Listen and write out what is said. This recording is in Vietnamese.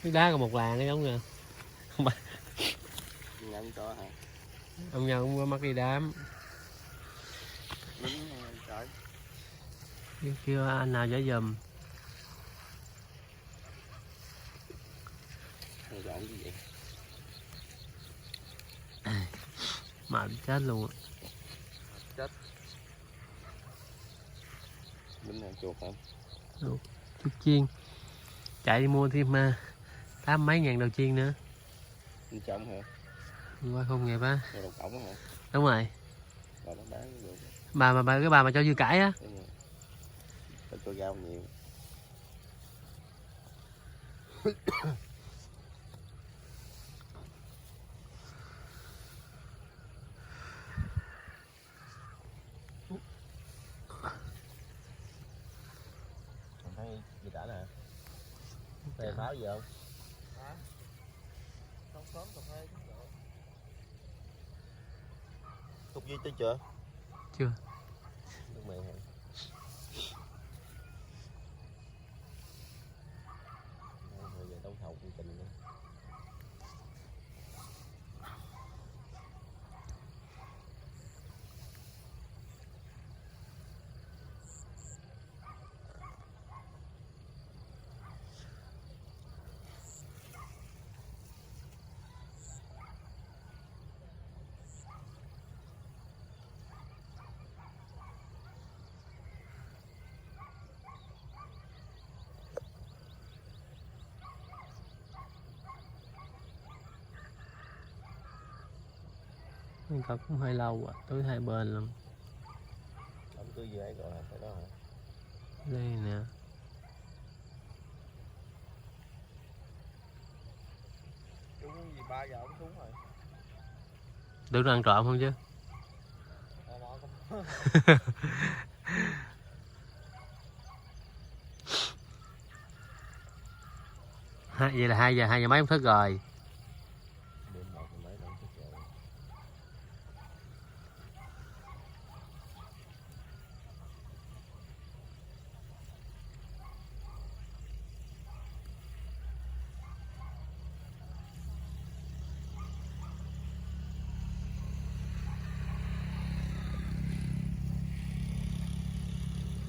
Cái đá còn một làng cái giống kìa. Nhận cho hả? Ông Nhân cũng có mắc đi đám. Lính trời. Kêu anh nào trả giùm. Thằng dọn gì vậy? Mệt chết luôn. Chết. Lính này chuột hả? Chút chiên. Chạy đi mua thêm 8 mấy ngàn đầu chiên nữa. Bên trong hả? Qua không nghiệp á. Rồi đồng cổng hả? Đúng rồi. Rồi nó bán được. Cái bà mà cho dưa cải á. Phải cho rau nhiều. Thấy gì cả nè. Về pháo gì không? Hả? Không sớm cà phê cũng được. Cục gì tới chưa? Chưa. Nước mày hả? Rồi về đấu thầu công trình nữa. Mình cọc cũng hơi lâu à, tới hai bên luôn. Đám cưới gì ấy rồi hả? Phải đó hả? Đây nè. Chú gì 3 giờ ông xuống rồi. Tưởng nó ăn trộm không chứ? Nó không. Vậy là 2 giờ mấy ông thức rồi. Đêm 1 mấy đón thức rồi.